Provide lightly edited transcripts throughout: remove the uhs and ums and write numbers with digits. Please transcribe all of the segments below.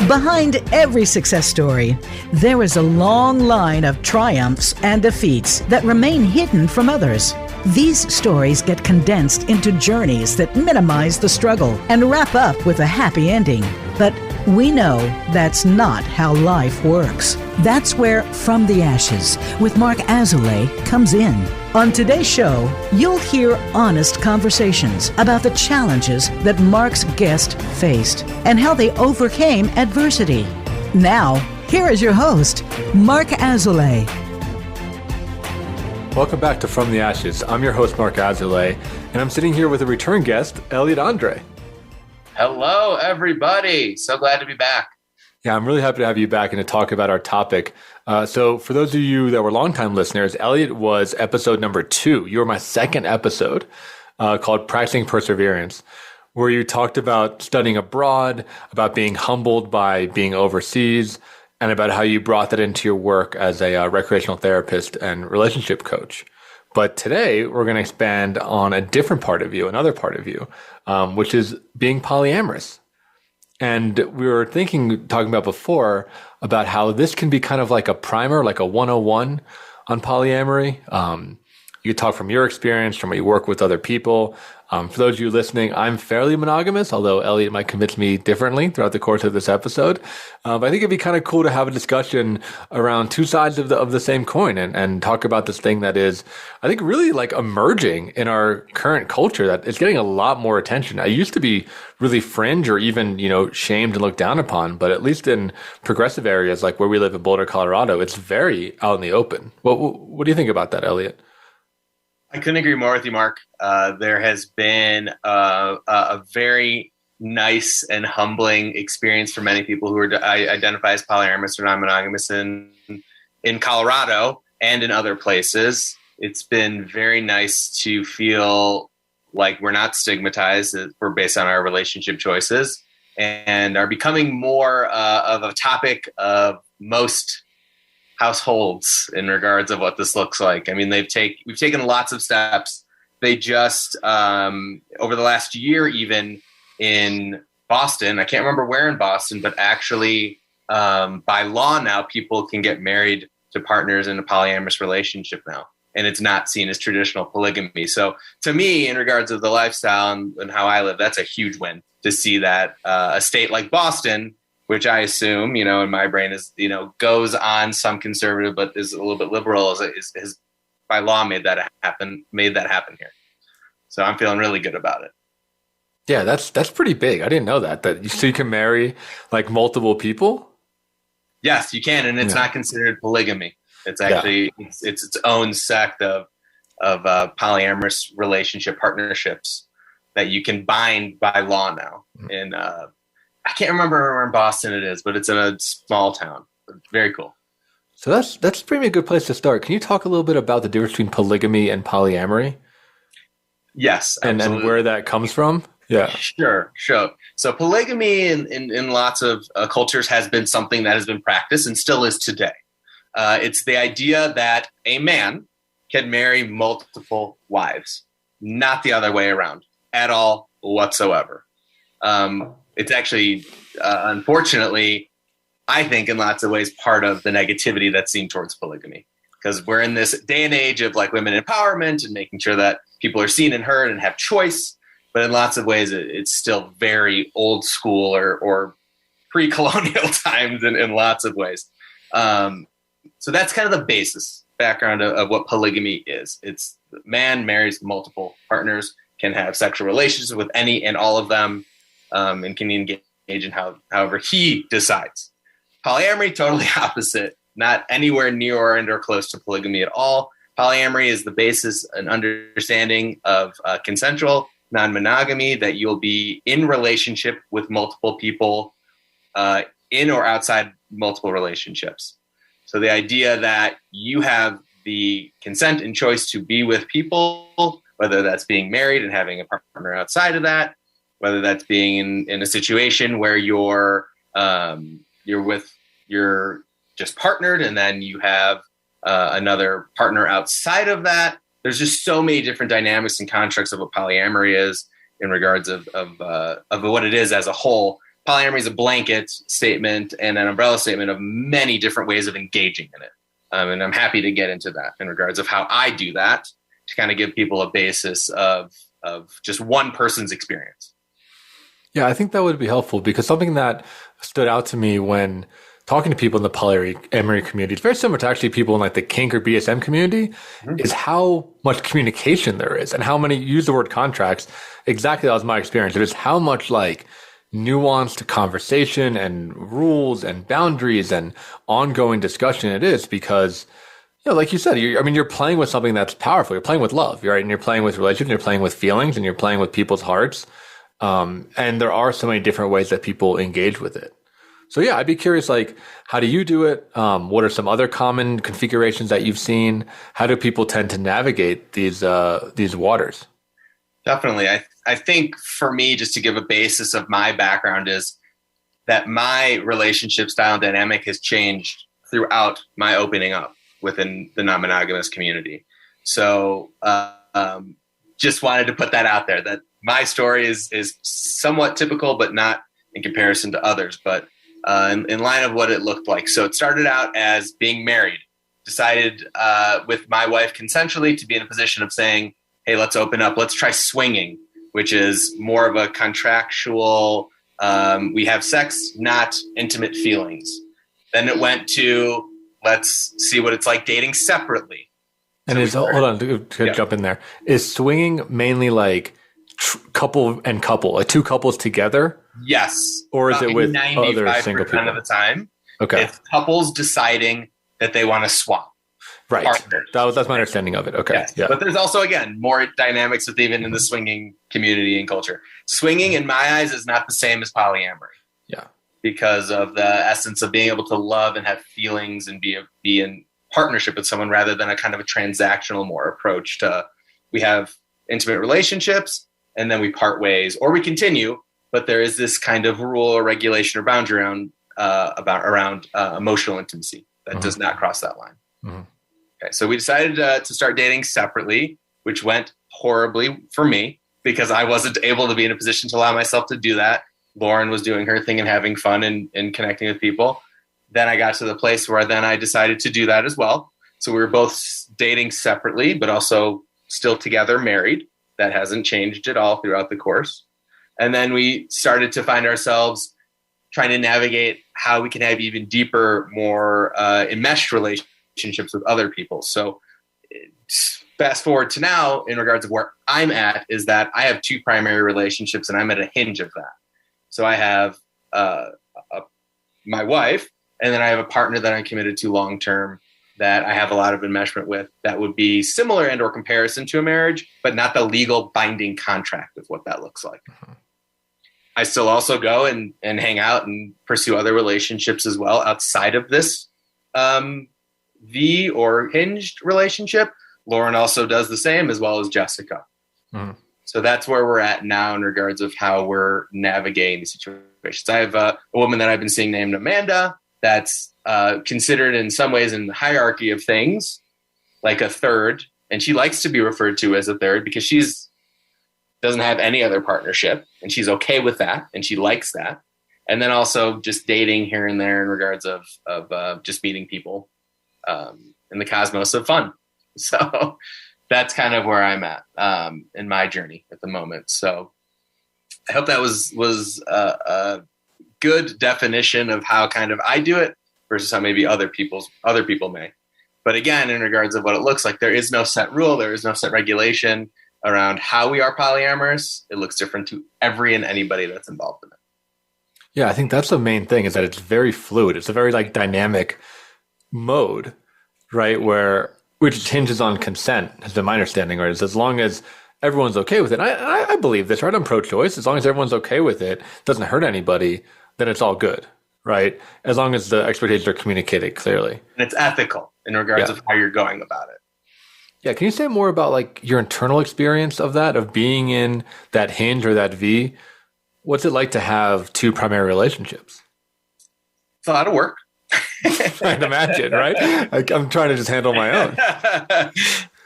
Behind every success story, there is a long line of triumphs and defeats that remain hidden from others. These stories get condensed into journeys that minimize the struggle and wrap up with a happy ending. But we know that's not how life works. That's where From the Ashes with Mark Azoulay comes in. On today's show, you'll hear honest conversations about the challenges that Mark's guest faced and how they overcame adversity. Now, here is your host, Mark Azoulay. Welcome back to From the Ashes. I'm your host, Mark Azoulay, and I'm sitting here with a return guest, Eliot Andre. Hello, everybody. So glad to be back. Yeah, I'm really happy to have you back and to talk about our topic. So for those of you that were longtime listeners, Eliot was episode number 2. You were my second episode called Practicing Perseverance, where you talked about studying abroad, about being humbled by being overseas, and about how you brought that into your work as a recreational therapist and relationship coach. But today, we're going to expand on a different part of you, another part of you, which is being polyamorous. And we were talking about before, about how this can be kind of like a primer, like a 101 on polyamory. You talk from your experience, from what you work with other people. For those of you listening, I'm fairly monogamous, although Eliot might convince me differently throughout the course of this episode. But I think it'd be kind of cool to have a discussion around two sides of the same coin and talk about this thing that is, I think, really like emerging in our current culture, that it's getting a lot more attention. I used to be really fringe or even, shamed and looked down upon, but at least in progressive areas like where we live in Boulder, Colorado, it's very out in the open. What do you think about that, Eliot? I couldn't agree more with you, Mark. There has been a very nice and humbling experience for many people who identify as polyamorous or non-monogamous in Colorado and in other places. It's been very nice to feel like we're not stigmatized. We're based on our relationship choices and are becoming more of a topic of most households in regards of what this looks like. I mean, we've taken lots of steps. They just, over the last year, even in Boston, I can't remember where in Boston, but actually by law now, people can get married to partners in a polyamorous relationship now. And it's not seen as traditional polygamy. So to me, in regards of the lifestyle and how I live, that's a huge win to see that a state like Boston, which I assume, in my brain is, goes on some conservative, but is a little bit liberal, is by law made that happen here. So I'm feeling really good about it. Yeah, that's pretty big. I didn't know that so you can marry like multiple people. Yes, you can. And it's not considered polygamy. It's actually, it's its own sect of polyamorous relationship partnerships that you can bind by law now. And, I can't remember where in Boston it is, but it's in a small town. Very cool. So that's pretty a good place to start. Can you talk a little bit about the difference between polygamy and polyamory? Yes, and where that comes from? Yeah, sure. So polygamy in lots of cultures has been something that has been practiced and still is today. It's the idea that a man can marry multiple wives, not the other way around at all whatsoever. It's actually, unfortunately, I think in lots of ways, part of the negativity that's seen towards polygamy, because we're in this day and age of like women empowerment and making sure that people are seen and heard and have choice. But in lots of ways, it's still very old school or pre-colonial times in lots of ways. So that's kind of the background of what polygamy is. It's man marries multiple partners, can have sexual relations with any and all of them, and can engage in however he decides. Polyamory, totally opposite. Not anywhere near or close to polygamy at all. Polyamory is the basis and understanding of consensual non-monogamy, that you'll be in relationship with multiple people in or outside multiple relationships. So the idea that you have the consent and choice to be with people, whether that's being married and having a partner outside of that, whether that's being in a situation where you're with your just partnered and then you have another partner outside of that. There's just so many different dynamics and constructs of what polyamory is in regards of what it is as a whole polyamory is a blanket statement and an umbrella statement of many different ways of engaging in it. And I'm happy to get into that in regards of how I do that to kind of give people a basis of just one person's experience. Yeah, I think that would be helpful because something that stood out to me when talking to people in the polyamory community, it's very similar to actually people in like the kink or BSM community, is how much communication there is and how many use the word contracts. Exactly, that was my experience. It is how much like nuanced conversation and rules and boundaries and ongoing discussion it is because, you know, like you said, you're playing with something that's powerful. You're playing with love, right? And you're playing with relationships, you're playing with feelings, and you're playing with people's hearts. And there are so many different ways that people engage with it. So yeah, I'd be curious, like, how do you do it? What are some other common configurations that you've seen? How do people tend to navigate these waters? Definitely. I think for me, just to give a basis of my background is that my relationship style and dynamic has changed throughout my opening up within the non-monogamous community. So just wanted to put that out there, that my story is somewhat typical, but not in comparison to others, but in line of what it looked like. So it started out as being married, decided with my wife consensually to be in a position of saying, hey, let's open up. Let's try swinging, which is more of a contractual, we have sex, not intimate feelings. Then it went to, let's see what it's like dating separately. And hold on, to jump in there. Is swinging mainly like couple and couple, like two couples together? Yes. Or is it with other single people? 95% of the time, okay, it's couples deciding that they want to swap. Right. Partners. That's my understanding of it. Okay. Yes. Yeah. But there's also, again, more dynamics with even in the swinging community and culture. Swinging, in my eyes, is not the same as polyamory. Yeah. Because of the essence of being able to love and have feelings and be in partnership with someone rather than a kind of a transactional more approach to, we have intimate relationships and then we part ways or we continue, but there is this kind of rule or regulation or boundary around emotional intimacy that does not cross that line. Mm-hmm. Okay, so we decided to start dating separately, which went horribly for me because I wasn't able to be in a position to allow myself to do that. Lauren was doing her thing and having fun and connecting with people. Then I got to the place where then I decided to do that as well. So we were both dating separately, but also still together, married. That hasn't changed at all throughout the course. And then we started to find ourselves trying to navigate how we can have even deeper, more enmeshed relationships with other people. So fast forward to now, in regards of where I'm at, is that I have two primary relationships and I'm at a hinge of that. So I have my wife, and then I have a partner that I'm committed to long-term that I have a lot of enmeshment with that would be similar and or comparison to a marriage, but not the legal binding contract of what that looks like. Mm-hmm. I still also go and hang out and pursue other relationships as well outside of this V or hinged relationship. Lauren also does the same, as well as Jessica. Mm-hmm. So that's where we're at now in regards of how we're navigating the situations. I have a woman that I've been seeing named Amanda that's considered in some ways in the hierarchy of things like a third, and she likes to be referred to as a third because she's doesn't have any other partnership and she's okay with that and she likes that. And then also just dating here and there in regards of just meeting people in the cosmos of fun. So that's kind of where I'm at in my journey at the moment. So I hope that was a good definition of how kind of I do it versus how maybe other people may. But again, in regards of what it looks like, there is no set rule. There is no set regulation around how we are polyamorous. It looks different to every and anybody that's involved in it. Yeah, I think that's the main thing, is that it's very fluid. It's a very like dynamic mode, right? Which hinges on consent, has been my understanding, right? Is as long as everyone's okay with it. I believe this, right? I'm pro-choice. As long as everyone's okay with it, doesn't hurt anybody, then it's all good, right? As long as the expectations are communicated clearly. And it's ethical in regards of how you're going about it. Yeah. Can you say more about like your internal experience of that, of being in that hinge or that V? What's it like to have two primary relationships? It's a lot of work. I'd imagine, right? I'm trying to just handle my own.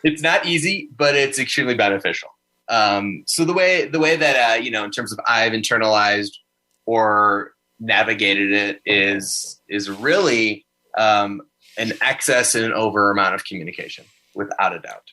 It's not easy, but it's extremely beneficial. So the way that, in terms of I've internalized or navigated it is really an excess and an over amount of communication, without a doubt.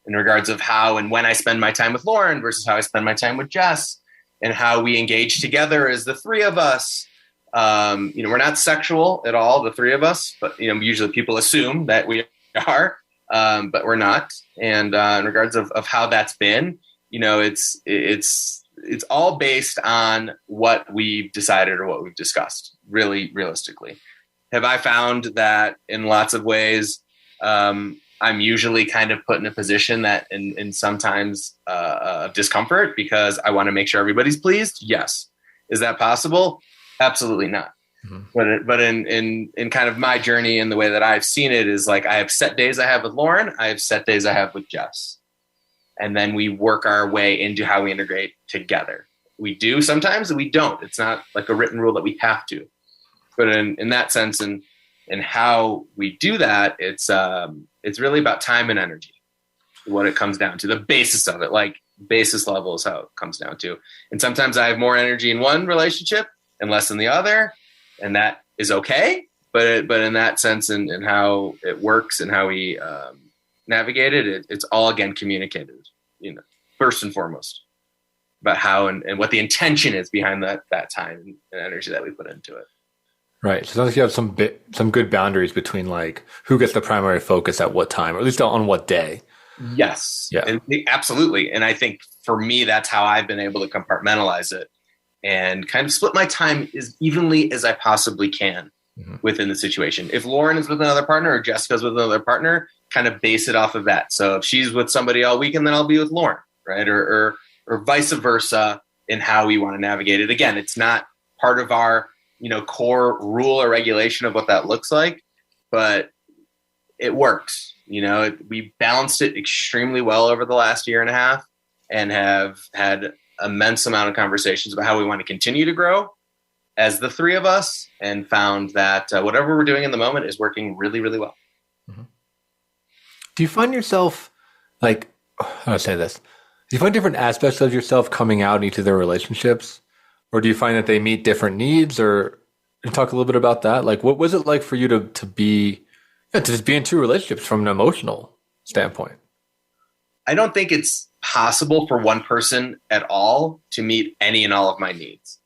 In regards of how and when I spend my time with Lauren versus how I spend my time with Jess, and how we engage together as the three of us. We're not sexual at all, the three of us, but usually people assume that we are, but we're not. And in regards of how that's been, it's all based on what we've decided or what we've discussed, really realistically. Have I found that in lots of ways, I'm usually kind of put in a position that in sometimes of discomfort because I want to make sure everybody's pleased? Yes. Is that possible? Absolutely not. Mm-hmm. But in kind of my journey and the way that I've seen it is like I have set days I have with Lauren, I have set days I have with Jess. And then we work our way into how we integrate together. We do sometimes and we don't. It's not like a written rule that we have to. But in that sense and how we do that, it's really about time and energy, what it comes down to, the basis of it, like basis level is how it comes down to. And sometimes I have more energy in one relationship and less in the other, and that is okay. But in that sense and how it works and how we navigate it, it's all, again, communicated, first and foremost, about how and what the intention is behind that time and energy that we put into it. Right. So it sounds like you have some good boundaries between like who gets the primary focus at what time, or at least on what day. Yes. Yeah. And absolutely. And I think for me, that's how I've been able to compartmentalize it and kind of split my time as evenly as I possibly can within the situation. If Lauren is with another partner or Jessica's with another partner, kind of base it off of that. So if she's with somebody all weekend, then I'll be with Lauren, right? Or vice versa in how we want to navigate it. Again, it's not part of our core rule or regulation of what that looks like, but it works. We balanced it extremely well over the last year and a half and have had immense amount of conversations about how we want to continue to grow as the three of us, and found that whatever we're doing in the moment is working really, really well. Mm-hmm. Do you find yourself how do I say this? Do you find different aspects of yourself coming out in each of their relationships? Or do you find that they meet different needs? Or talk a little bit about that. Like, what was it like for you to just be in two relationships from an emotional standpoint? I don't think it's possible for one person at all to meet any and all of my needs.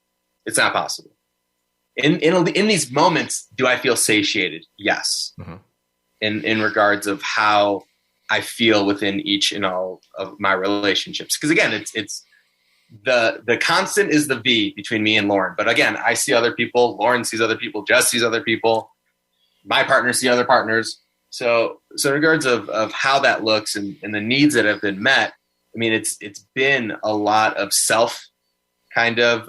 It's not possible. In these moments, do I feel satiated? Yes. Mm-hmm. In regards of how I feel within each and all of my relationships. Because again, it's the constant is the V between me and Lauren. But again, I see other people, Lauren sees other people, Jess sees other people, my partners see other partners. So in regards of how that looks and the needs that have been met, I mean, it's been a lot of self kind of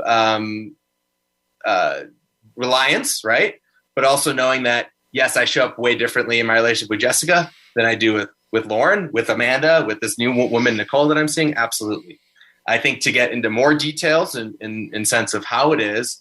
reliance, right? But also knowing that, yes, I show up way differently in my relationship with Jessica than I do with Lauren, with Amanda, with this new woman, Nicole, that I'm seeing. Absolutely. I think to get into more details in sense of how it is,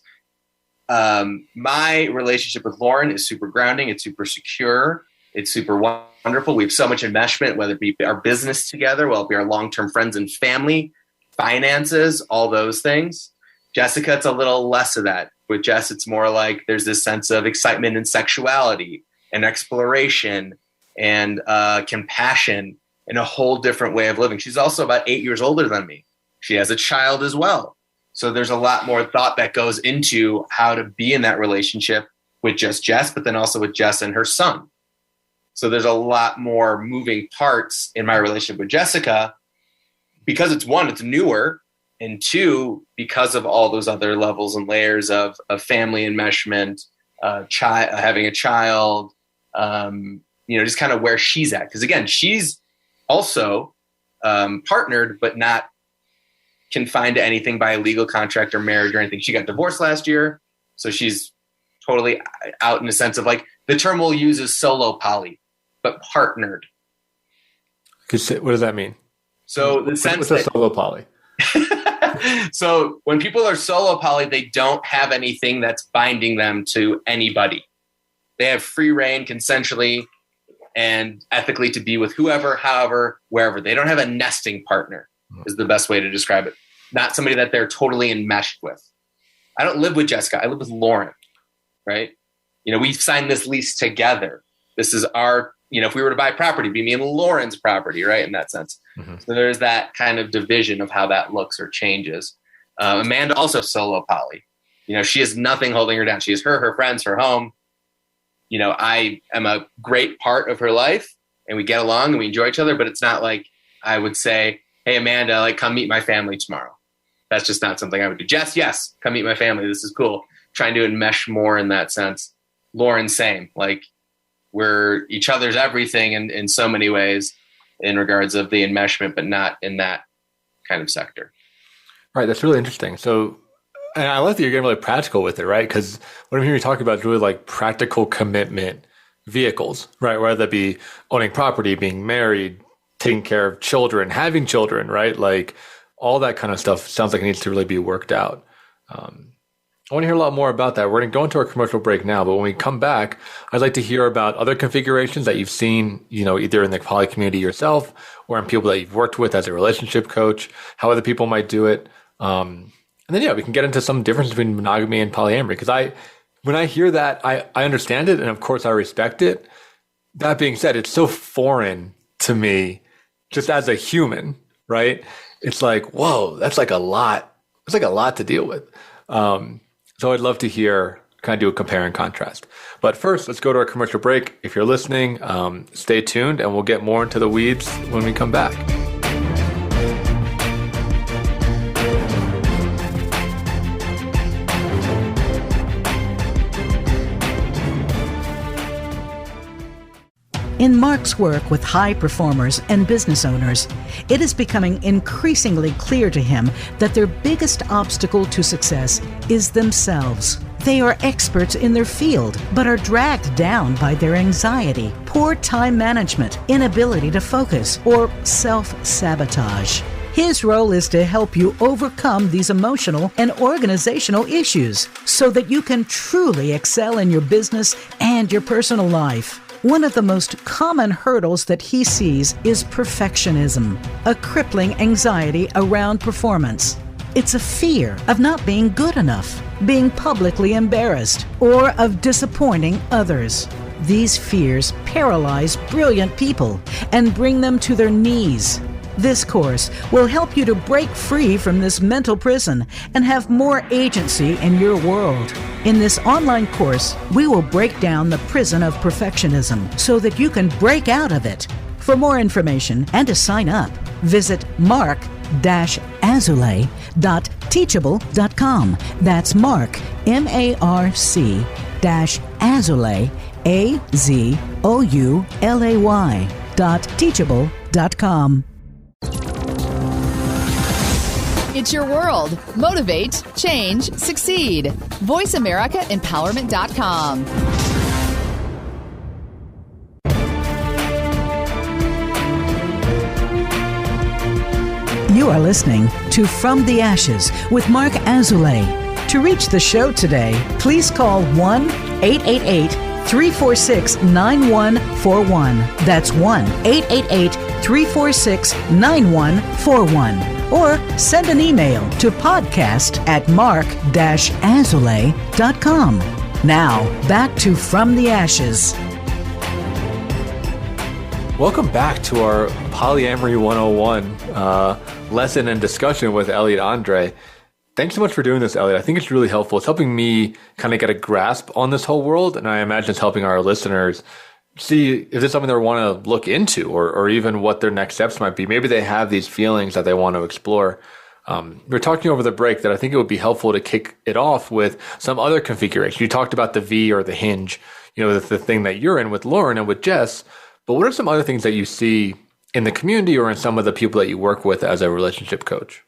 my relationship with Lauren is super grounding. It's super secure. It's super wonderful. We have so much enmeshment, whether it be our business together, whether it be our long-term friends and family, finances, all those things. Jessica, it's a little less of that. With Jess, it's more like there's this sense of excitement and sexuality and exploration and compassion and a whole different way of living. She's also about 8 years older than me. She has a child as well. So there's a lot more thought that goes into how to be in that relationship with just Jess, but then also with Jess and her son. So there's a lot more moving parts in my relationship with Jessica because it's newer, and two, because of all those other levels and layers of family enmeshment, having a child, just kind of where she's at. Because again, she's also partnered, but not confined to anything by a legal contract or marriage or anything. She got divorced last year, so she's totally out in the sense of like the term we'll use is solo poly, but partnered. What does that mean? So the sense what's a solo poly? So when people are solo poly, they don't have anything that's binding them to anybody. They have free reign consensually and ethically to be with whoever, however, wherever. They don't have a nesting partner is the best way to describe it. Not somebody that they're totally enmeshed with. I don't live with Jessica. I live with Lauren, right? We've signed this lease together. This is our, if we were to buy property, it'd be me and Lauren's property, right? In that sense. Mm-hmm. So there's that kind of division of how that looks or changes. Amanda also solo poly. She has nothing holding her down. She has her friends, her home. I am a great part of her life and we get along and we enjoy each other, but it's not like I would say, hey, Amanda, like come meet my family tomorrow. That's just not something I would do. Jess, yes, come meet my family. This is cool. Trying to enmesh more in that sense. Lauren, same. Like we're each other's everything in so many ways in regards of the enmeshment, but not in that kind of sector. Right. That's really interesting. So, and I like that you're getting really practical with it, right? Because what I'm hearing you talk about is really like practical commitment vehicles, right? Whether that be owning property, being married, taking care of children, having children, right? Like all that kind of stuff sounds like it needs to really be worked out. I want to hear a lot more about that. We're going to go into our commercial break now, but when we come back, I'd like to hear about other configurations that you've seen, either in the poly community yourself or in people that you've worked with as a relationship coach, how other people might do it. And then, we can get into some difference between monogamy and polyamory. Because when I hear that, I understand it. And of course I respect it. That being said, it's so foreign to me just as a human, right? It's like, whoa, that's like a lot. It's like a lot to deal with. So I'd love to hear, kind of do a compare and contrast. But first, let's go to our commercial break. If you're listening, stay tuned and we'll get more into the weeds when we come back. In Mark's work with high performers and business owners, it is becoming increasingly clear to him that their biggest obstacle to success is themselves. They are experts in their field, but are dragged down by their anxiety, poor time management, inability to focus, or self-sabotage. His role is to help you overcome these emotional and organizational issues so that you can truly excel in your business and your personal life. One of the most common hurdles that he sees is perfectionism, a crippling anxiety around performance. It's a fear of not being good enough, being publicly embarrassed, or of disappointing others. These fears paralyze brilliant people and bring them to their knees. This course will help you to break free from this mental prison and have more agency in your world. In this online course, we will break down the prison of perfectionism so that you can break out of it. For more information and to sign up, visit mark-azulay.teachable.com. That's Mark, MARC-Azulay, AZOULAY.teachable.com. It's your world. Motivate, change, succeed. VoiceAmericaEmpowerment.com. You are listening to From the Ashes with Mark Azulay. To reach the show today, please call 1-888-346-9141. That's 1-888-346-9141. Or send an email to podcast@mark-azulay.com. Now, back to From the Ashes. Welcome back to our Polyamory 101 lesson and discussion with Eliot Andre. Thanks so much for doing this, Eliot. I think it's really helpful. It's helping me kind of get a grasp on this whole world, and I imagine it's helping our listeners see if there's something they want to look into or even what their next steps might be. Maybe they have these feelings that they want to explore. We were talking over the break that I think it would be helpful to kick it off with some other configuration. You talked about the V or the hinge, the thing that you're in with Lauren and with Jess. But what are some other things that you see in the community or in some of the people that you work with as a relationship coach?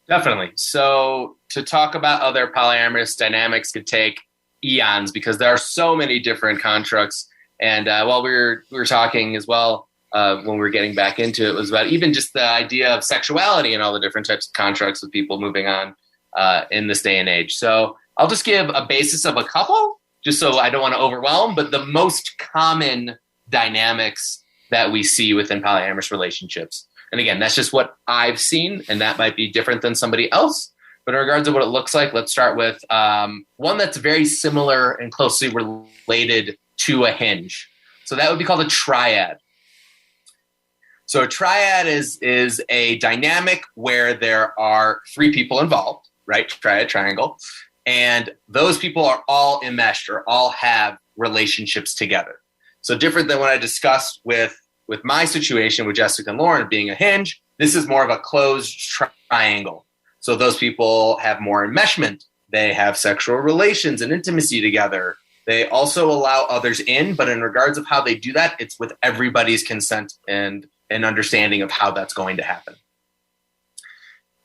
Definitely. So to talk about other polyamorous dynamics could take eons because there are so many different constructs. And while we were talking as well, when we were getting back into it, was about even just the idea of sexuality and all the different types of constructs with people moving on in this day and age. So I'll just give a basis of a couple, just so I don't want to overwhelm, but the most common dynamics that we see within polyamorous relationships. And again, that's just what I've seen, and that might be different than somebody else. But in regards to what it looks like, let's start with one that's very similar and closely related to a hinge. So that would be called a triad. So a triad is a dynamic where there are three people involved, right? Triad, triangle. And those people are all enmeshed or all have relationships together. So different than what I discussed with my situation with Jessica and Lauren being a hinge, this is more of a closed triangle. So those people have more enmeshment. They have sexual relations and intimacy together. They also allow others in, but in regards of how they do that, it's with everybody's consent and an understanding of how that's going to happen.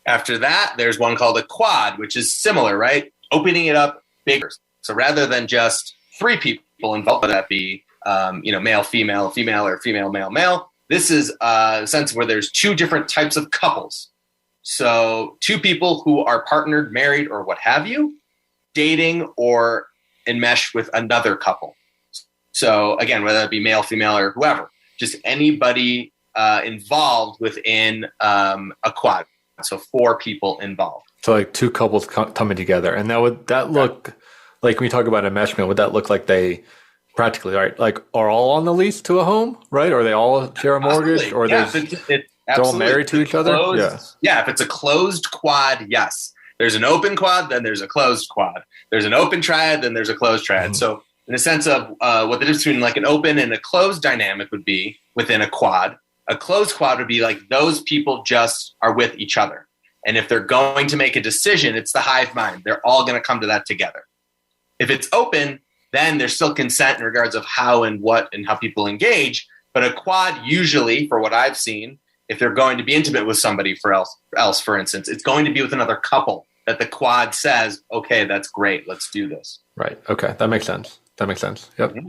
After that, there's one called a quad, which is similar, right? Opening it up bigger. So rather than just three people involved, whether that be male, female, or female, male, male, this is a sense where there's two different types of couples. So two people who are partnered, married, or what have you, dating or enmeshed with another couple. So again, whether it be male, female, or whoever, just anybody involved within a quad. So four people involved. So like two couples coming together. And would that look like, when we talk about enmeshment, would that look like they practically, right, like are all on the lease to a home, right? Or they all share a mortgage? Or they're all married to each other? Yeah, if it's a closed quad, yes. There's an open quad, then there's a closed quad. There's an open triad, then there's a closed triad. Mm-hmm. So in the sense of what the difference between like an open and a closed dynamic would be within a quad closed quad would be like those people just are with each other. And if they're going to make a decision, it's the hive mind. They're all going to come to that together. If it's open, then there's still consent in regards of how and what and how people engage. But a quad usually, for what I've seen, if they're going to be intimate with somebody else, for instance, it's going to be with another couple that the quad says, okay, that's great. Let's do this. Right. Okay. That makes sense. Yep. Mm-hmm.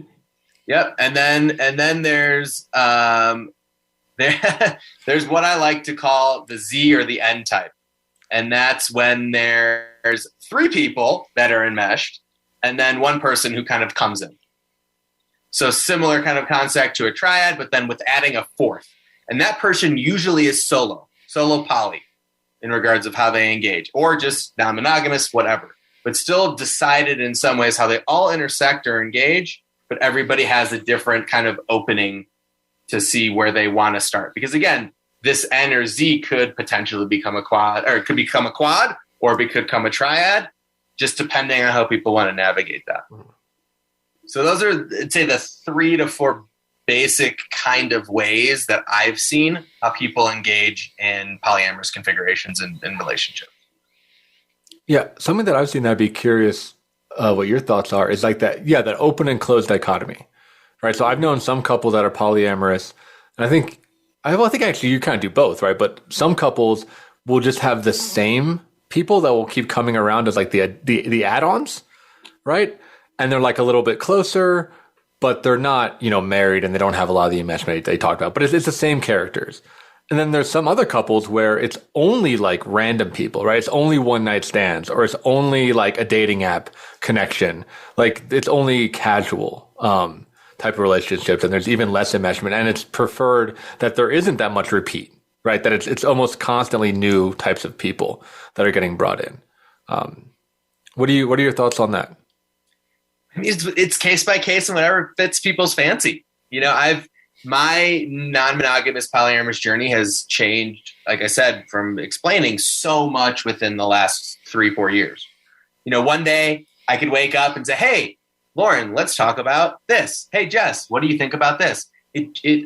Yep. And then there's there's what I like to call the Z or the N type. And that's when there's three people that are enmeshed and then one person who kind of comes in. So similar kind of concept to a triad, but then with adding a fourth. And that person usually is solo poly in regards of how they engage, or just non-monogamous, whatever. But still decided in some ways how they all intersect or engage, but everybody has a different kind of opening to see where they want to start. Because again, this N or Z could potentially become a quad, or it could become a quad, or it could become a triad, just depending on how people want to navigate that. So those are, I'd say, the 3 to 4 basic kind of ways that I've seen how people engage in polyamorous configurations in relationships. Yeah, something that I've seen that I'd be curious what your thoughts are is like that open and closed dichotomy, right? So I've known some couples that are polyamorous, and I think actually you kind of do both, right? But some couples will just have the same people that will keep coming around as like the add-ons, right? And they're like a little bit closer, but they're not, married, and they don't have a lot of the enmeshment they talked about. But it's the same characters. And then there's some other couples where it's only like random people, right? It's only one night stands, or it's only like a dating app connection. Like it's only casual type of relationships, and there's even less enmeshment. And it's preferred that there isn't that much repeat, right? That it's almost constantly new types of people that are getting brought in. What are your thoughts on that? It's case by case and whatever fits people's fancy. My non-monogamous polyamorous journey has changed, like I said, from explaining so much within the last 3-4 years. One day I could wake up and say, hey, Lauren, let's talk about this. Hey, Jess, what do you think about this?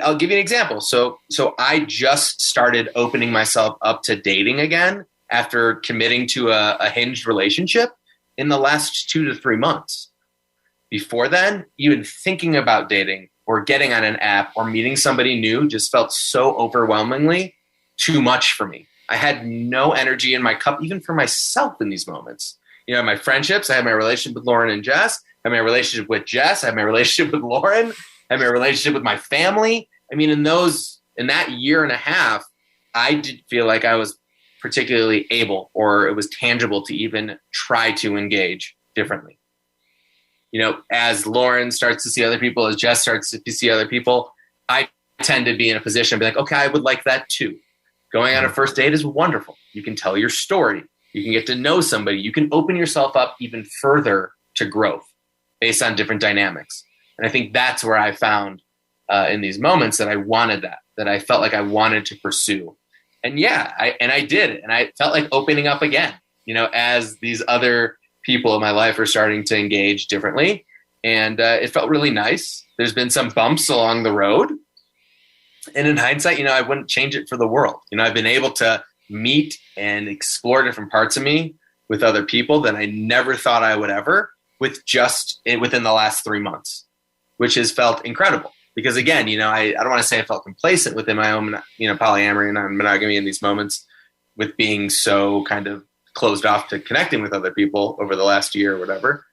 I'll give you an example. So I just started opening myself up to dating again after committing to a hinged relationship in the last 2 to 3 months. Before then, even thinking about dating or getting on an app or meeting somebody new just felt so overwhelmingly too much for me. I had no energy in my cup, even for myself in these moments. My friendships, I had my relationship with Lauren and Jess, I had my relationship with Jess, I had my relationship with Lauren, I had my relationship with my family. I mean, in that year and a half, I did feel like I was particularly able, or it was tangible to even try to engage differently. As Lauren starts to see other people, as Jess starts to see other people, I tend to be in a position to be like, okay, I would like that too. Going on a first date is wonderful. You can tell your story. You can get to know somebody. You can open yourself up even further to growth based on different dynamics. And I think that's where I found in these moments that I wanted that I felt like I wanted to pursue. And yeah, I did it. And I felt like opening up again, as these other people in my life are starting to engage differently. And it felt really nice. There's been some bumps along the road. And in hindsight, I wouldn't change it for the world. I've been able to meet and explore different parts of me with other people that I never thought I would ever, within the last 3 months, which has felt incredible. Because again, I don't want to say I felt complacent within my own, polyamory and monogamy in these moments with being so kind of closed off to connecting with other people over the last year or whatever.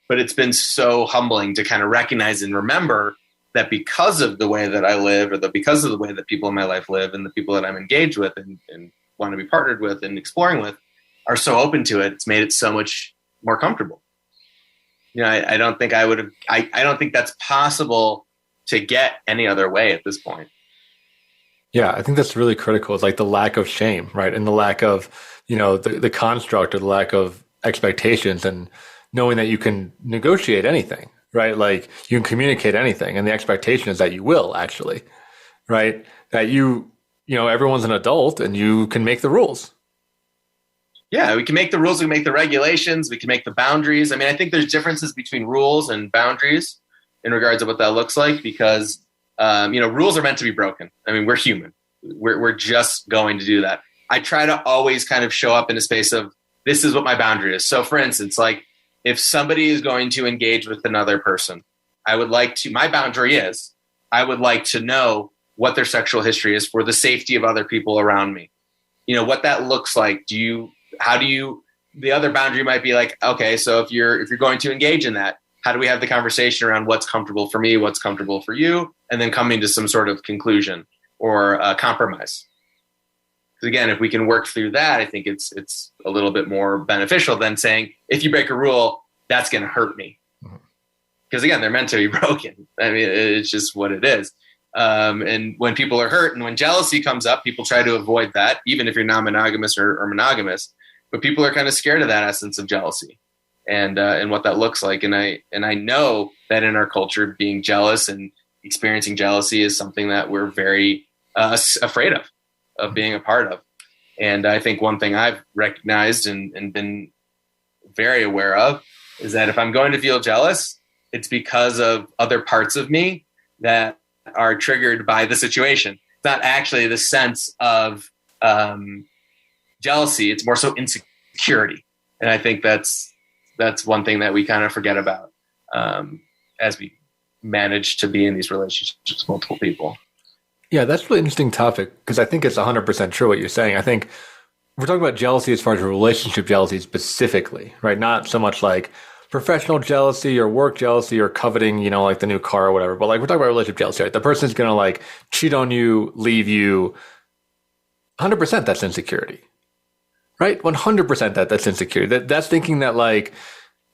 But it's been so humbling to kind of recognize and remember that because of the way that I live, or because of the way that people in my life live, and the people that I'm engaged with and want to be partnered with and exploring with are so open to it, it's made it so much more comfortable. I don't think I would have, I don't think that's possible to get any other way at this point. Yeah, I think that's really critical. It's like the lack of shame, right? And the lack of, the construct, or the lack of expectations, and knowing that you can negotiate anything, right? Like you can communicate anything. And the expectation is that you will actually, right? That everyone's an adult and you can make the rules. Yeah, we can make the rules, we can make the regulations, we can make the boundaries. I mean, I think there's differences between rules and boundaries in regards to what that looks like, because, rules are meant to be broken. I mean, we're human. We're just going to do that. I try to always kind of show up in a space of, this is what my boundary is. So for instance, like if somebody is going to engage with another person, my boundary is, I would like to know what their sexual history is for the safety of other people around me. What that looks like. The other boundary might be like, okay, so if you're going to engage in that, how do we have the conversation around what's comfortable for me, what's comfortable for you, and then coming to some sort of conclusion or compromise. Because again, if we can work through that, I think it's a little bit more beneficial than saying, if you break a rule, that's going to hurt me. Because again, they're meant to be broken. I mean, it's just what it is. And when people are hurt and when jealousy comes up, people try to avoid that, even if you're non-monogamous or monogamous. But people are kind of scared of that essence of jealousy and what that looks like. And I know that in our culture, being jealous and experiencing jealousy is something that we're very afraid of being a part of. And I think one thing I've recognized and been very aware of is that if I'm going to feel jealous, it's because of other parts of me that are triggered by the situation. It's not actually the sense of jealousy. It's more so insecurity. And I think that's one thing that we kind of forget about as we manage to be in these relationships with multiple people. Yeah, that's a really interesting topic, because I think it's 100% true what you're saying. I think we're talking about jealousy as far as relationship jealousy specifically, right? Not so much like professional jealousy or work jealousy or coveting, like the new car or whatever. But like we're talking about relationship jealousy, right? The person's going to like cheat on you, leave you. 100% that's insecurity, right? 100% that's insecurity. That's thinking that like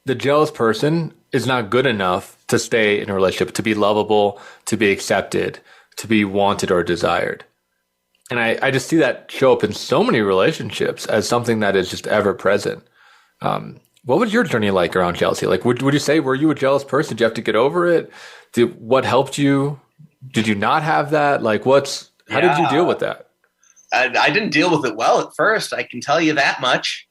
the jealous person is not good enough to stay in a relationship, to be lovable, to be accepted, to be wanted or desired. And I just see that show up in so many relationships as something that is just ever present. What was your journey like around jealousy? Like, would you say, were you a jealous person? Did you have to get over it? What helped you? Did you not have that? Like, how did you deal with that? I didn't deal with it well at first. I can tell you that much.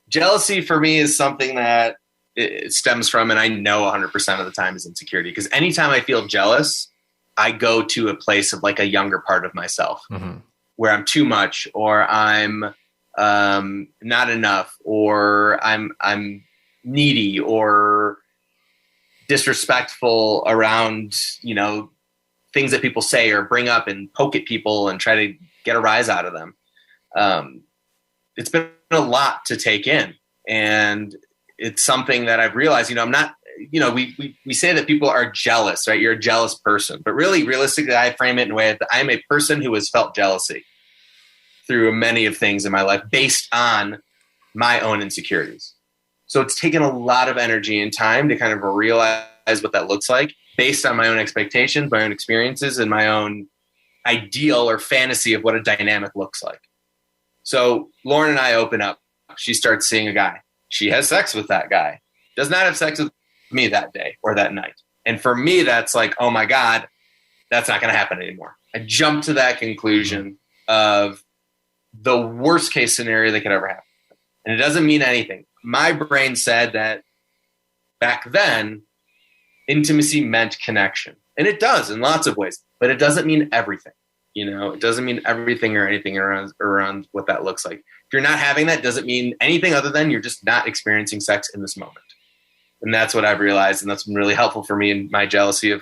Jealousy for me is something that it stems from, and I know 100% of the time, is insecurity. Because anytime I feel jealous, I go to a place of like a younger part of myself where I'm too much, or I'm not enough, or I'm needy or disrespectful around, things that people say or bring up and poke at people and try to get a rise out of them. It's been a lot to take in, and it's something that I've realized, I'm not, we say that people are jealous, right? You're a jealous person, but really realistically, I frame it in a way that I'm a person who has felt jealousy through many of things in my life based on my own insecurities. So it's taken a lot of energy and time to kind of realize what that looks like based on my own expectations, my own experiences, and my own ideal or fantasy of what a dynamic looks like. So Lauren and I open up. She starts seeing a guy. She has sex with that guy. Does not have sex with me that day or that night. And for me, that's like, oh my God, that's not going to happen anymore. I jumped to that conclusion of the worst case scenario that could ever happen. And it doesn't mean anything. My brain said that back then, intimacy meant connection. And it does in lots of ways, but it doesn't mean everything. It doesn't mean everything or anything around what that looks like. If you're not having that, doesn't mean anything other than you're just not experiencing sex in this moment. And that's what I've realized. And that's been really helpful for me in my jealousy of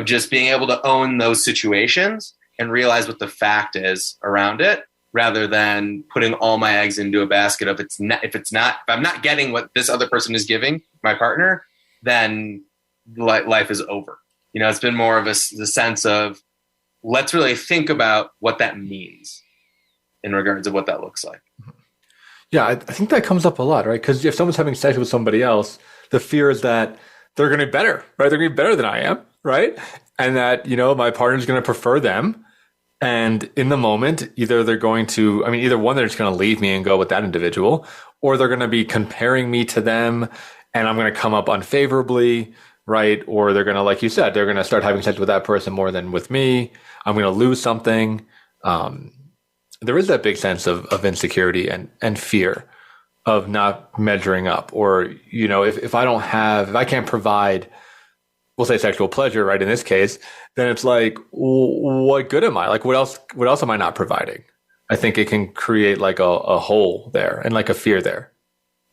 just being able to own those situations and realize what the fact is around it, rather than putting all my eggs into a basket of if I'm not getting what this other person is giving my partner, then life is over. It's been more of the sense of, let's really think about what that means in regards of what that looks like. Yeah, I think that comes up a lot, right? Because if someone's having sex with somebody else, the fear is that they're going to be better, right? They're going to be better than I am, right? And that, my partner's going to prefer them. And in the moment, either they're going to, either one, they're just going to leave me and go with that individual, or they're going to be comparing me to them and I'm going to come up unfavorably, right? Or they're going to, like you said, they're going to start having sex with that person more than with me. I'm going to lose something. There is that big sense of insecurity and fear of not measuring up, or, if I can't provide, we'll say sexual pleasure, right? In this case, then it's like, what good am I? Like, what else am I not providing? I think it can create like a hole there and like a fear there.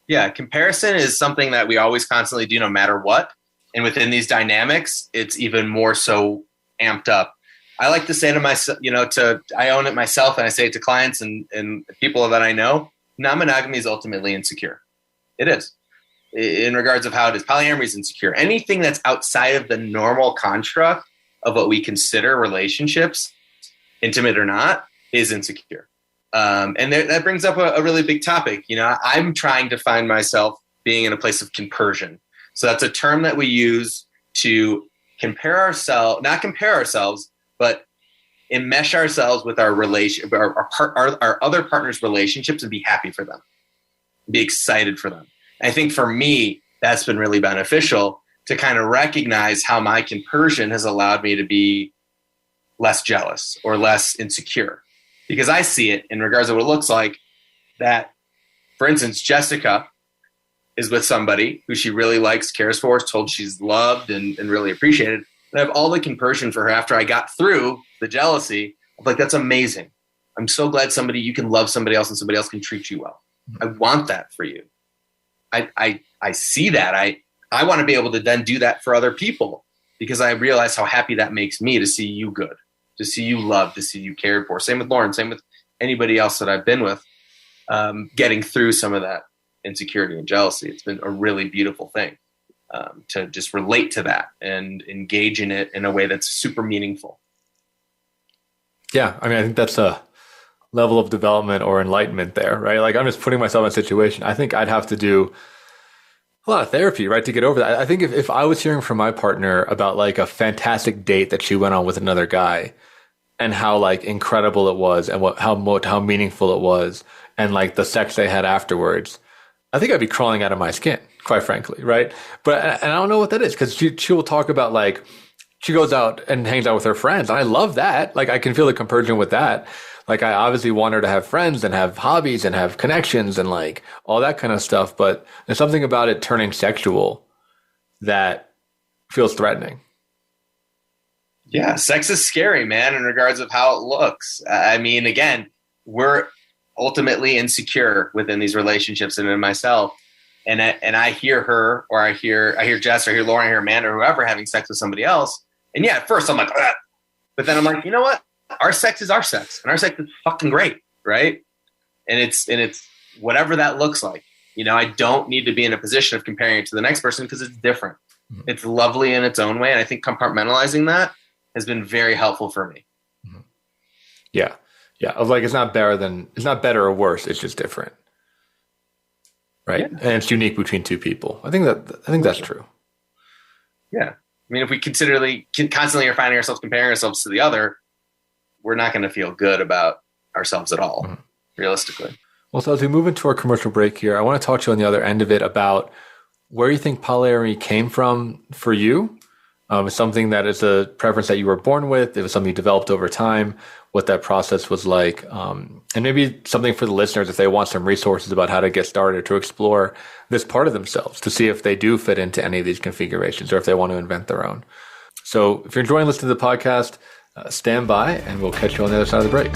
Yeah. Comparison is something that we always constantly do no matter what. And within these dynamics, it's even more so amped up. I like to say to myself, I own it myself, and I say it to clients and people that I know, non-monogamy is ultimately insecure. It is. In regards of how it is. Polyamory is insecure. Anything that's outside of the normal construct of what we consider relationships, intimate or not, is insecure. And that brings up a really big topic. I'm trying to find myself being in a place of compersion. So that's a term that we use to not compare ourselves, but enmesh ourselves with our other partner's relationships and be happy for them, be excited for them. I think for me, that's been really beneficial to kind of recognize how my compersion has allowed me to be less jealous or less insecure, because I see it in regards to what it looks like that, for instance, Jessica is with somebody who she really likes, cares for, is told she's loved and really appreciated. And I have all the compersion for her after I got through the jealousy. I'm like, that's amazing. I'm so glad you can love somebody else and somebody else can treat you well. I want that for you. I see that. I want to be able to then do that for other people, because I realize how happy that makes me to see you good, to see you loved, to see you cared for. Same with Lauren, same with anybody else that I've been with, getting through some of that insecurity and jealousy. It's been a really beautiful thing to just relate to that and engage in it in a way that's super meaningful. Yeah. I think that's a level of development or enlightenment there, right? Like, I'm just putting myself in a situation. I think I'd have to do a lot of therapy, right, to get over that. I think if I was hearing from my partner about like a fantastic date that she went on with another guy and how like incredible it was and how meaningful it was and like the sex they had afterwards, I think I'd be crawling out of my skin, quite frankly, right? And I don't know what that is, because she will talk about like, she goes out and hangs out with her friends. And I love that. Like, I can feel the compersion with that. Like, I obviously want her to have friends and have hobbies and have connections and like all that kind of stuff. But there's something about it turning sexual that feels threatening. Yeah, sex is scary, man, in regards of how it looks. Again, we're ultimately insecure within these relationships and in myself. And I hear her, or I hear Jess, or I hear Lauren, I hear Amanda, or whoever having sex with somebody else. And yeah, at first I'm like, ugh. But then I'm like, you know what? Our sex is our sex, and our sex is fucking great, right? And it's whatever that looks like. I don't need to be in a position of comparing it to the next person, because it's different. Mm-hmm. It's lovely in its own way, and I think compartmentalizing that has been very helpful for me. Mm-hmm. Yeah. Like, it's not better or worse. It's just different, right? Yeah. And it's unique between two people. I think that's true. Yeah. If we constantly are finding ourselves comparing ourselves to the other, we're not going to feel good about ourselves at all. Mm-hmm. realistically. Well, so as we move into our commercial break here, I want to talk to you on the other end of it about where you think polyamory came from for you. It's something that is a preference that you were born with. It was something you developed over time, what that process was like. And maybe something for the listeners if they want some resources about how to get started to explore this part of themselves to see if they do fit into any of these configurations or if they want to invent their own. So if you're enjoying listening to the podcast, stand by and we'll catch you on the other side of the break.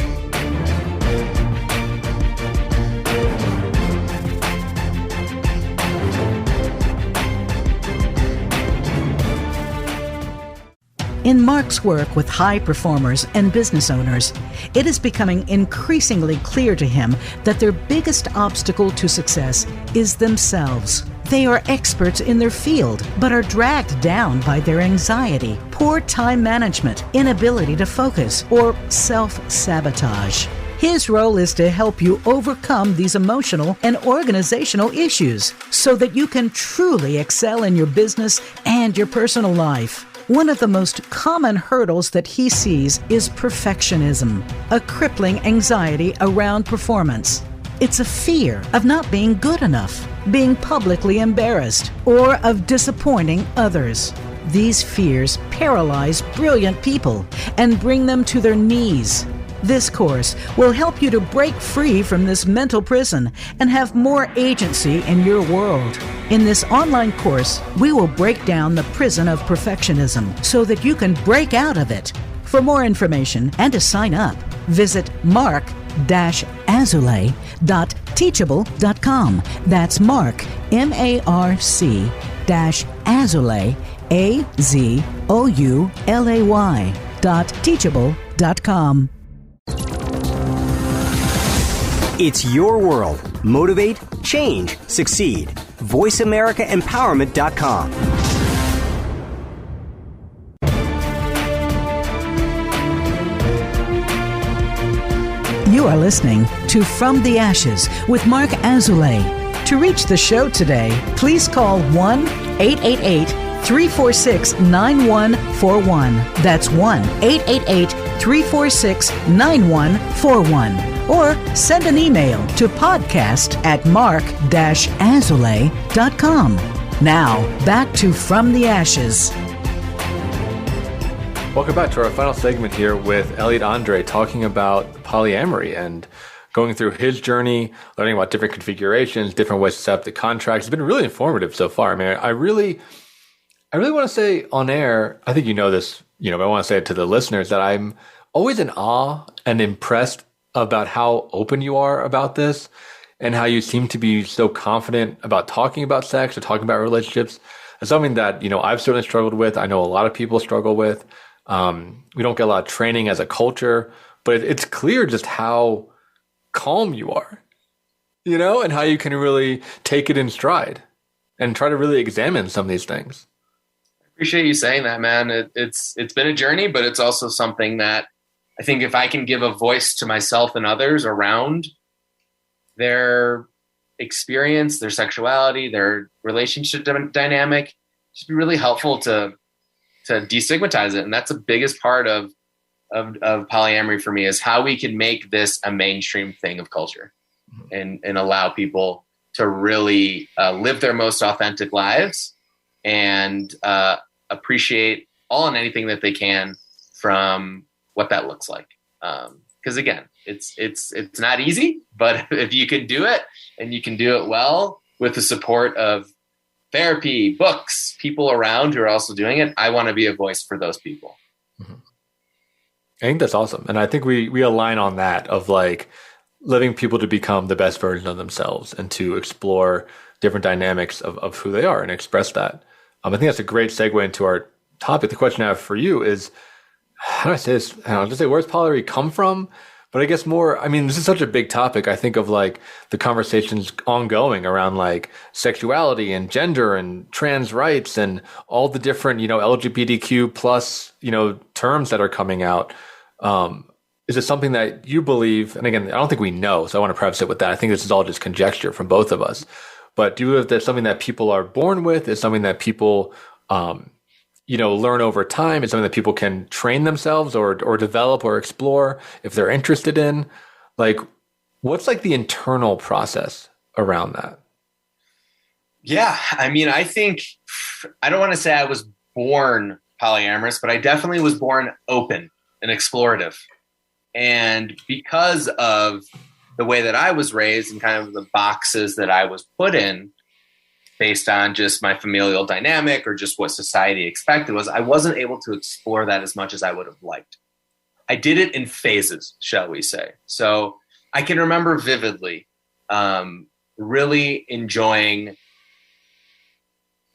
In Mark's work with high performers and business owners, it is becoming increasingly clear to him that their biggest obstacle to success is themselves. They are experts in their field, but are dragged down by their anxiety, poor time management, inability to focus, or self-sabotage. His role is to help you overcome these emotional and organizational issues so that you can truly excel in your business and your personal life. One of the most common hurdles that he sees is perfectionism, a crippling anxiety around performance. It's a fear of not being good enough, being publicly embarrassed, or of disappointing others. These fears paralyze brilliant people and bring them to their knees. This course will help you to break free from this mental prison and have more agency in your world. In this online course, we will break down the prison of perfectionism so that you can break out of it. For more information and to sign up, visit mark-azulay.teachable.com. That's Mark, MARC-Azulay, AZOULAY.teachable.com. It's your world. Motivate, change, succeed. VoiceAmericaEmpowerment.com. You are listening to From the Ashes with Mark Azulay. To reach the show today, please call 1-888-346-9141. That's 1-888-346-9141. Or send an email to podcast@mark-azulay.com. Now, back to From the Ashes. Welcome back to our final segment here with Eliot Andre talking about polyamory and going through his journey, learning about different configurations, different ways to set up the contracts. It's been really informative so far. I mean, I really want to say on air, I think you know this, but I want to say it to the listeners that I'm always in awe and impressed about how open you are about this and how you seem to be so confident about talking about sex or talking about relationships. It's something that, I've certainly struggled with. I know a lot of people struggle with. We don't get a lot of training as a culture, but it's clear just how calm you are, and how you can really take it in stride and try to really examine some of these things. I appreciate you saying that, man. It's been a journey, but it's also something that I think if I can give a voice to myself and others around their experience, their sexuality, their relationship dynamic, just be really helpful to destigmatize it. And that's the biggest part of polyamory for me, is how we can make this a mainstream thing of culture and allow people to really live their most authentic lives and appreciate all and anything that they can from what that looks like. Because again, it's not easy, but if you can do it and you can do it well with the support of therapy, books, people around who are also doing it, I want to be a voice for those people. Mm-hmm. I think that's awesome. And I think we align on that of like letting people to become the best version of themselves and to explore different dynamics of who they are and express that. I think that's a great segue into our topic. The question I have for you is, how do I say this? I'll just say, where's polyamory come from? But I guess this is such a big topic. I think of like the conversations ongoing around like sexuality and gender and trans rights and all the different, LGBTQ plus, terms that are coming out. Is it something that you believe? And again, I don't think we know, so I want to preface it with that. I think this is all just conjecture from both of us. But do you believe that's something that people are born with? Is something that people, learn over time? Is something that people can train themselves or develop or explore if they're interested in? Like, What's like the internal process around that? Yeah. I mean, I think, I don't want to say I was born polyamorous, but I definitely was born open and explorative. And because of the way that I was raised and kind of the boxes that I was put in based on just my familial dynamic or just what society expected, was I wasn't able to explore that as much as I would have liked. I did it in phases, shall we say. So I can remember vividly really enjoying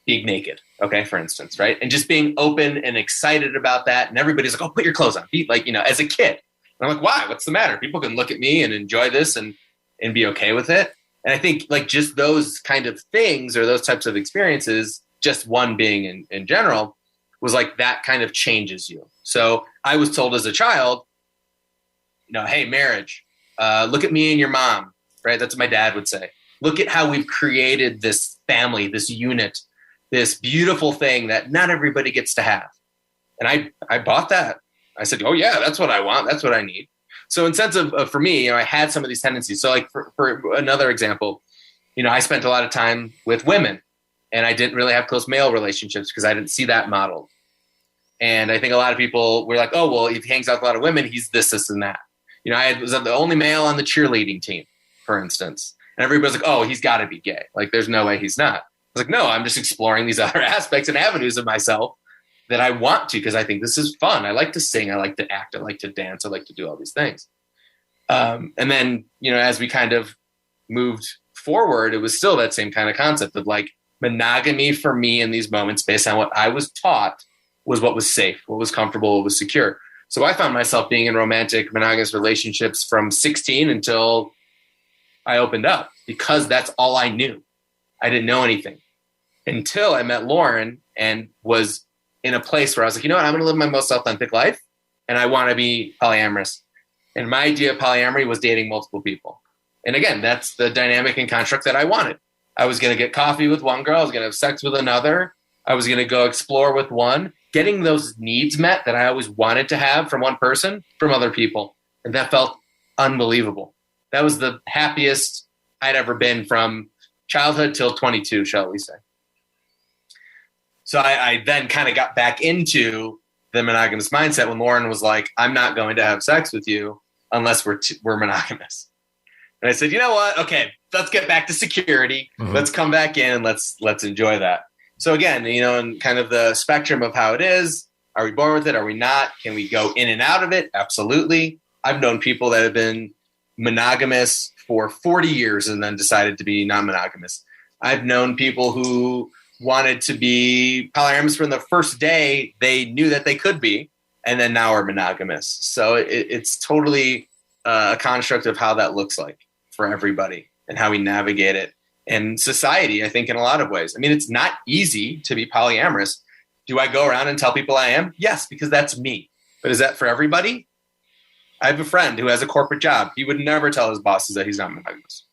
being naked, okay, for instance, right? And just being open and excited about that. And everybody's like, oh, put your clothes on. Be like, as a kid. And I'm like, why? What's the matter? People can look at me and enjoy this and be okay with it. And I think like just those kind of things or those types of experiences, just one being in general, was like that kind of changes you. So I was told as a child, hey, marriage, look at me and your mom, right? That's what my dad would say. Look at how we've created this family, this unit, this beautiful thing that not everybody gets to have. And I bought that. I said, oh yeah, that's what I want. That's what I need. So in sense of for me, I had some of these tendencies. So like for another example, I spent a lot of time with women and I didn't really have close male relationships because I didn't see that modeled. And I think a lot of people were like, oh, well, if he hangs out with a lot of women, he's this, and that. I was the only male on the cheerleading team, for instance. And everybody's like, oh, he's got to be gay. Like, there's no way he's not. I was like, no, I'm just exploring these other aspects and avenues of myself that I want to because I think this is fun. I like to sing. I like to act. I like to dance. I like to do all these things. And then, as we kind of moved forward, it was still that same kind of concept of like monogamy for me in these moments based on what I was taught was what was safe, what was comfortable, what was secure. So I found myself being in romantic monogamous relationships from 16 until I opened up because that's all I knew. I didn't know anything until I met Lauren and was in a place where I was like, I'm going to live my most authentic life and I want to be polyamorous. And my idea of polyamory was dating multiple people. And again, that's the dynamic and construct that I wanted. I was going to get coffee with one girl. I was going to have sex with another. I was going to go explore with one, getting those needs met that I always wanted to have from one person, from other people. And that felt unbelievable. That was the happiest I'd ever been from childhood till 22, shall we say. So I then kind of got back into the monogamous mindset when Lauren was like, I'm not going to have sex with you unless we're monogamous. And I said, you know what? Okay, let's get back to security. Mm-hmm. Let's come back in and let's enjoy that. So again, in kind of the spectrum of how it is, are we born with it? Are we not? Can we go in and out of it? Absolutely. I've known people that have been monogamous for 40 years and then decided to be non-monogamous. I've known people who wanted to be polyamorous from the first day they knew that they could be, and then now are monogamous. So it's totally a construct of how that looks like for everybody and how we navigate it. And society, I think, in a lot of ways. I mean, it's not easy to be polyamorous. Do I go around and tell people I am? Yes, because that's me. But is that for everybody? I have a friend who has a corporate job. He would never tell his bosses that he's not monogamous.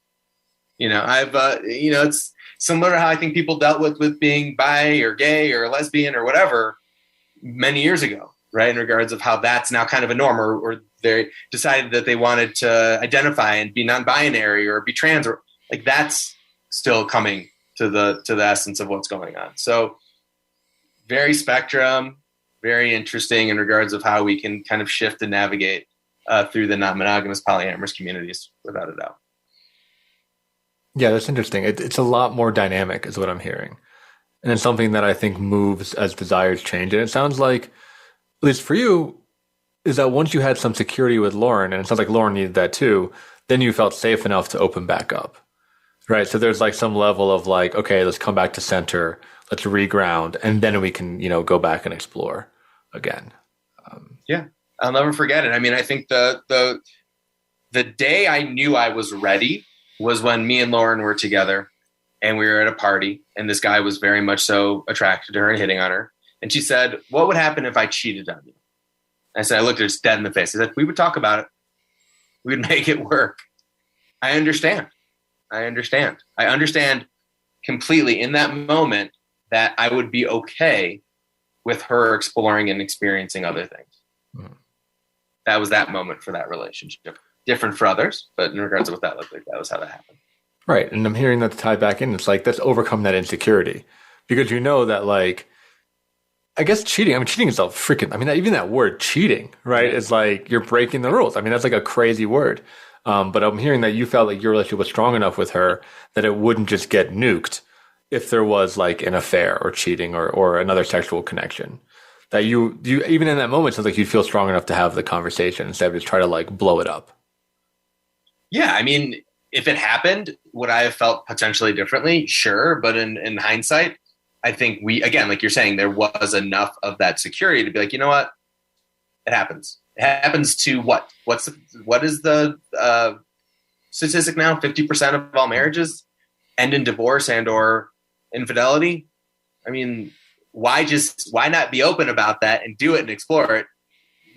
It's similar to how I think people dealt with being bi or gay or lesbian or whatever many years ago, right? In regards of how that's now kind of a norm, or they decided that they wanted to identify and be non-binary or be trans, or like that's still coming to the essence of what's going on. So very spectrum, very interesting in regards of how we can kind of shift and navigate through the non-monogamous polyamorous communities, without a doubt. Yeah, that's interesting. It's a lot more dynamic is what I'm hearing. And it's something that I think moves as desires change. And it sounds like, at least for you, is that once you had some security with Lauren, and it sounds like Lauren needed that too, then you felt safe enough to open back up. Right. So there's like some level of like, okay, let's come back to center, let's reground, and then we can, go back and explore again. Yeah, I'll never forget it. I mean, I think the day I knew I was ready was when me and Lauren were together and we were at a party and this guy was very much so attracted to her and hitting on her. And she said, what would happen if I cheated on you? I said, I looked at her dead in the face. I said, we would talk about it. We'd make it work. I understand completely in that moment that I would be okay with her exploring and experiencing other things. Mm. That was that moment for that relationship. different for others, but in regards to what that looked like, that was how that happened. Right. And I'm hearing that to tie back in. It's like, that's overcome that insecurity, because you know that, like, I guess cheating is a freaking, even that word cheating, right? Is like, you're breaking the rules. That's like a crazy word. But I'm hearing that you felt like your relationship was strong enough with her that it wouldn't just get nuked if there was like an affair or cheating or another sexual connection. That you even in that moment, it sounds like you'd feel strong enough to have the conversation instead of just try to like blow it up. Yeah. If it happened, would I have felt potentially differently? Sure. But in hindsight, I think again, like you're saying, there was enough of that security to be like, you know what? It happens. It happens to what? What is the statistic now? 50% of all marriages end in divorce and or infidelity. Why not be open about that and do it and explore it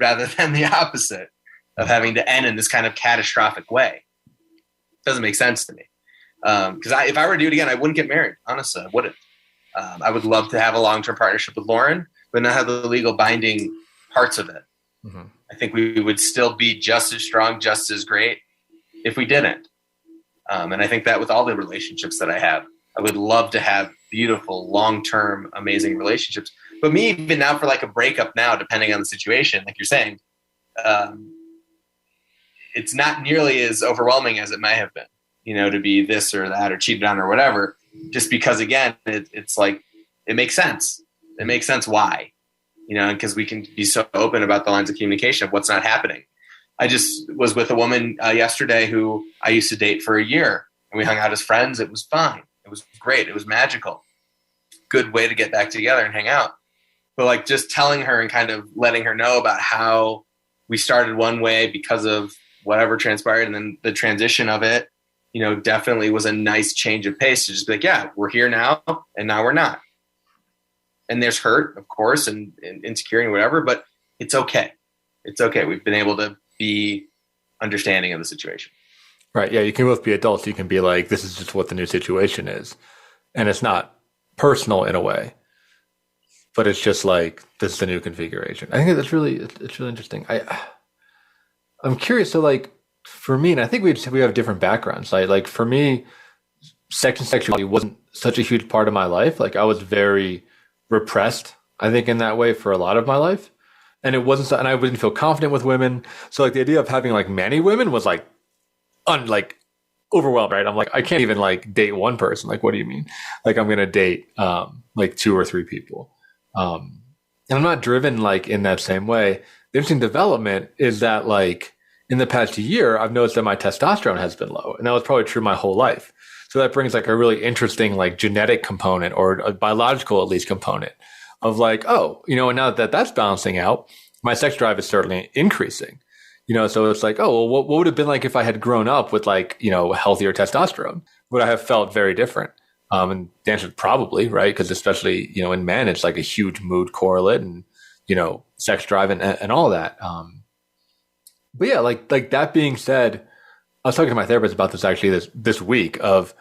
rather than the opposite of having to end in this kind of catastrophic way? Doesn't make sense to me. Because if I were to do it again, I wouldn't get married. Honestly, I wouldn't. I would love to have a long-term partnership with Lauren, but not have the legal binding parts of it. Mm-hmm. I think we would still be just as strong, just as great if we didn't. And I think that with all the relationships that I have, I would love to have beautiful, long-term, amazing relationships. But me, even now for like a breakup now, depending on the situation, like you're saying, it's not nearly as overwhelming as it might have been, to be this or that or cheated on or whatever, just because, again, it's like, it makes sense. It makes sense why, because we can be so open about the lines of communication of what's not happening. I just was with a woman yesterday who I used to date for a year, and we hung out as friends. It was fine. It was great. It was magical. Good way to get back together and hang out. But like just telling her and kind of letting her know about how we started one way because of whatever transpired, and then the transition of it, definitely was a nice change of pace to just be like, yeah, we're here now, and now we're not. And there's hurt, of course, and insecurity and whatever, but it's okay. It's okay. We've been able to be understanding of the situation. Right. Yeah. You can both be adults. You can be like, this is just what the new situation is. And it's not personal in a way, but it's just like, this is the new configuration. I think it's really interesting. I'm curious. So like for me, and I think we have different backgrounds. Like for me, sex and sexuality wasn't such a huge part of my life. Like I was very repressed, I think, in that way for a lot of my life. And it wasn't, and I wouldn't feel confident with women. So like the idea of having like many women was like, overwhelmed, right? I'm like, I can't even like date one person. Like, what do you mean? Like I'm going to date like 2 or 3 people. And I'm not driven like in that same way. The interesting development is that like in the past year, I've noticed that my testosterone has been low, and that was probably true my whole life. So that brings like a really interesting like genetic component, or a biological at least component of like, oh, and now that that's balancing out, my sex drive is certainly increasing. So it's like, oh, well, what would it have been like if I had grown up with like, healthier testosterone? Would I have felt very different? And the answer is probably, right? Because especially, in men, it's like a huge mood correlate and, sex drive and all that. But yeah, like that being said, I was talking to my therapist about this actually this week of,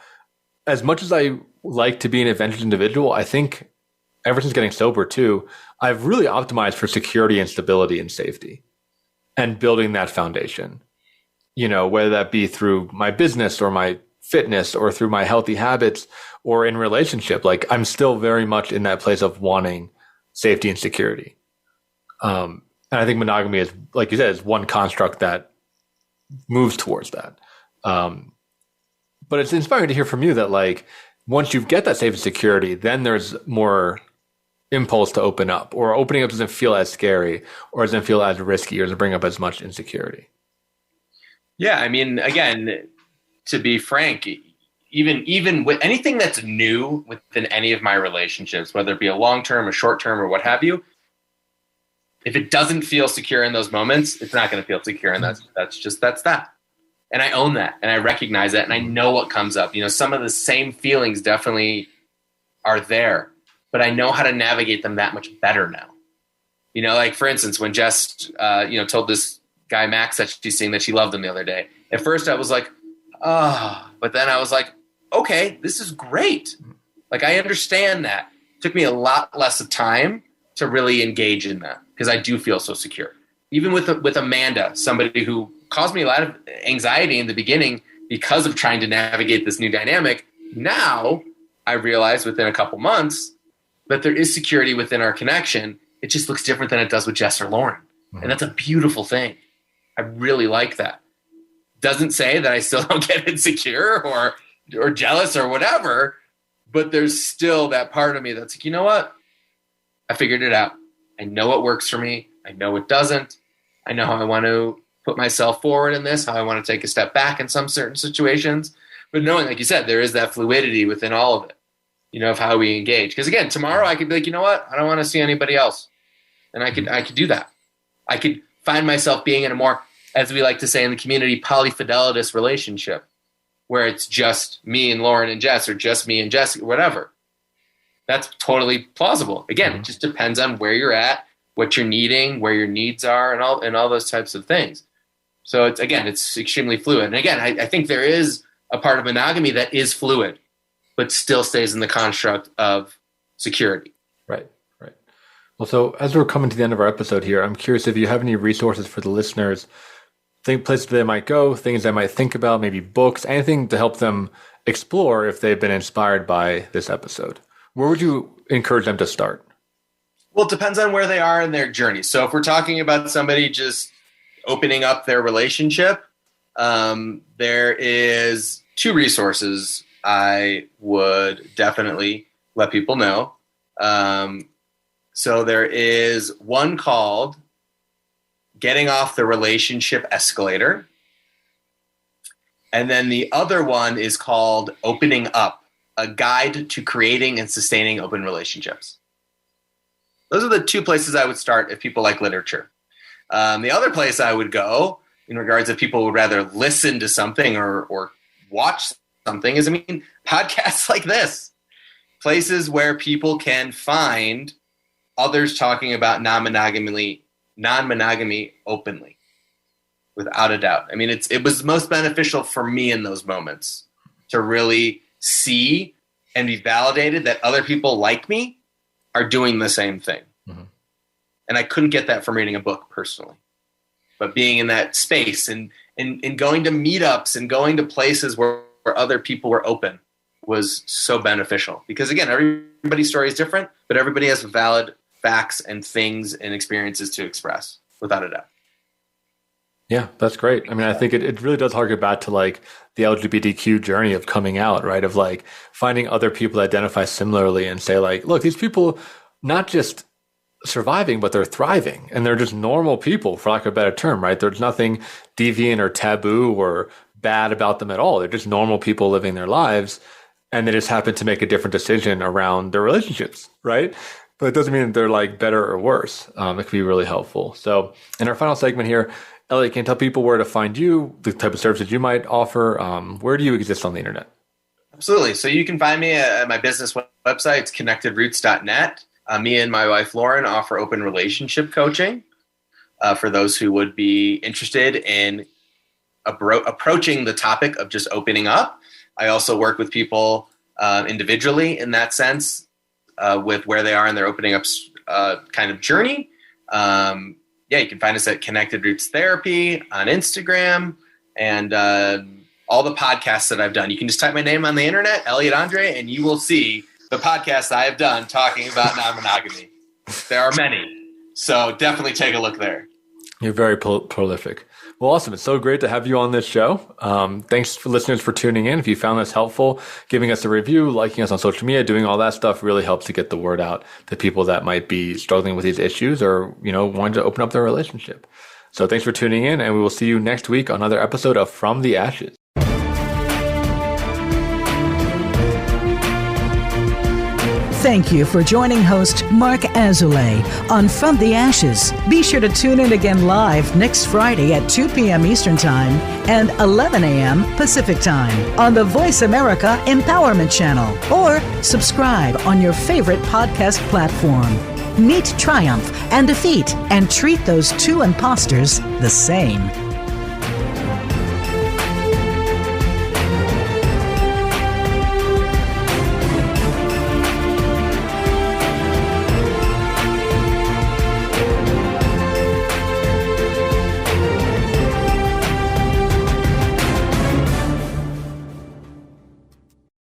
as much as I like to be an adventurous individual, I think ever since getting sober too, I've really optimized for security and stability and safety. And building that foundation, whether that be through my business or my fitness or through my healthy habits or in relationship, like I'm still very much in that place of wanting safety and security. And I think monogamy is, like you said, is one construct that moves towards that. But it's inspiring to hear from you that like, once you get that safety and security, then there's more impulse to open up, or opening up doesn't feel as scary or doesn't feel as risky or doesn't bring up as much insecurity. Yeah. Again, to be frank, even with anything that's new within any of my relationships, whether it be a long-term, a short-term, or what have you, if it doesn't feel secure in those moments, it's not going to feel secure. And that's that. And I own that, and I recognize that, and I know what comes up. Some of the same feelings definitely are there, but I know how to navigate them that much better now. Like for instance, when Jess, told this guy, Max, that she's seeing that she loved him the other day. At first I was like, but then I was like, okay, this is great. Like, I understand that. It took me a lot less of time to really engage in that because I do feel so secure. Even with Amanda, somebody who caused me a lot of anxiety in the beginning because of trying to navigate this new dynamic. Now I realize within a couple months that there is security within our connection. It just looks different than it does with Jess or Lauren. And that's a beautiful thing. I really like that. Doesn't say that I still don't get insecure or jealous or whatever, but there's still that part of me that's like, you know what? I figured it out. I know what works for me. I know it doesn't. I know how I want to put myself forward in this, how I want to take a step back in some certain situations. But knowing, like you said, there is that fluidity within all of it, of how we engage. Because again, tomorrow I could be like, you know what? I don't want to see anybody else. And I could do that. I could find myself being in a more, as we like to say in the community, polyfidelitous relationship, where it's just me and Lauren and Jess, or just me and Jess, whatever. That's totally plausible. Again, it just depends on where you're at, what you're needing, where your needs are, and all those types of things. So it's extremely fluid. And again, I think there is a part of monogamy that is fluid, but still stays in the construct of security. Right. Well, so as we're coming to the end of our episode here, I'm curious if you have any resources for the listeners, places they might go, things they might think about, maybe books, anything to help them explore if they've been inspired by this episode. Where would you encourage them to start? Well, it depends on where they are in their journey. So if we're talking about somebody just opening up their relationship, there is 2 resources I would definitely let people know. So there is one called Getting Off the Relationship Escalator. And then the other one is called Opening Up, a guide to creating and sustaining open relationships. Those are the 2 places I would start if people like literature. The other place I would go, in regards if people would rather listen to something or watch something, is, podcasts like this. Places where people can find others talking about non-monogamy openly, without a doubt. It was most beneficial for me in those moments to really see and be validated that other people like me are doing the same thing. Mm-hmm. And I couldn't get that from reading a book personally. But being in that space and going to meetups and going to places where other people were open was so beneficial. Because again, everybody's story is different, but everybody has valid facts and things and experiences to express, without a doubt. Yeah, that's great. I think it really does harken back to like the LGBTQ journey of coming out, right? Of like finding other people that identify similarly and say like, look, these people not just surviving, but they're thriving, and they're just normal people, for lack of a better term, right? There's nothing deviant or taboo or bad about them at all. They're just normal people living their lives, and they just happen to make a different decision around their relationships, right? But it doesn't mean that they're like better or worse. It can be really helpful. So in our final segment here, Eliot, can you tell people where to find you, the type of services you might offer? Where do you exist on the internet? Absolutely. So you can find me at my business website. It's connectedroots.net. Me and my wife, Lauren, offer open relationship coaching for those who would be interested in approaching the topic of just opening up. I also work with people individually in that sense, with where they are in their opening up kind of journey. You can find us at Connected Roots Therapy on Instagram, and all the podcasts that I've done. You can just type my name on the internet, Eliot Andre, and you will see the podcasts I have done talking about non-monogamy. There are many, so definitely take a look there. You're very prolific. Well, awesome. It's so great to have you on this show. Thanks for listeners for tuning in. If you found this helpful, giving us a review, liking us on social media, doing all that stuff really helps to get the word out to people that might be struggling with these issues or, wanting to open up their relationship. So thanks for tuning in, and we will see you next week on another episode of From the Ashes. Thank you for joining host Mark Azoulay on From the Ashes. Be sure to tune in again live next Friday at 2 p.m. Eastern Time and 11 a.m. Pacific Time on the Voice America Empowerment Channel, or subscribe on your favorite podcast platform. Meet triumph and defeat, and treat those 2 imposters the same.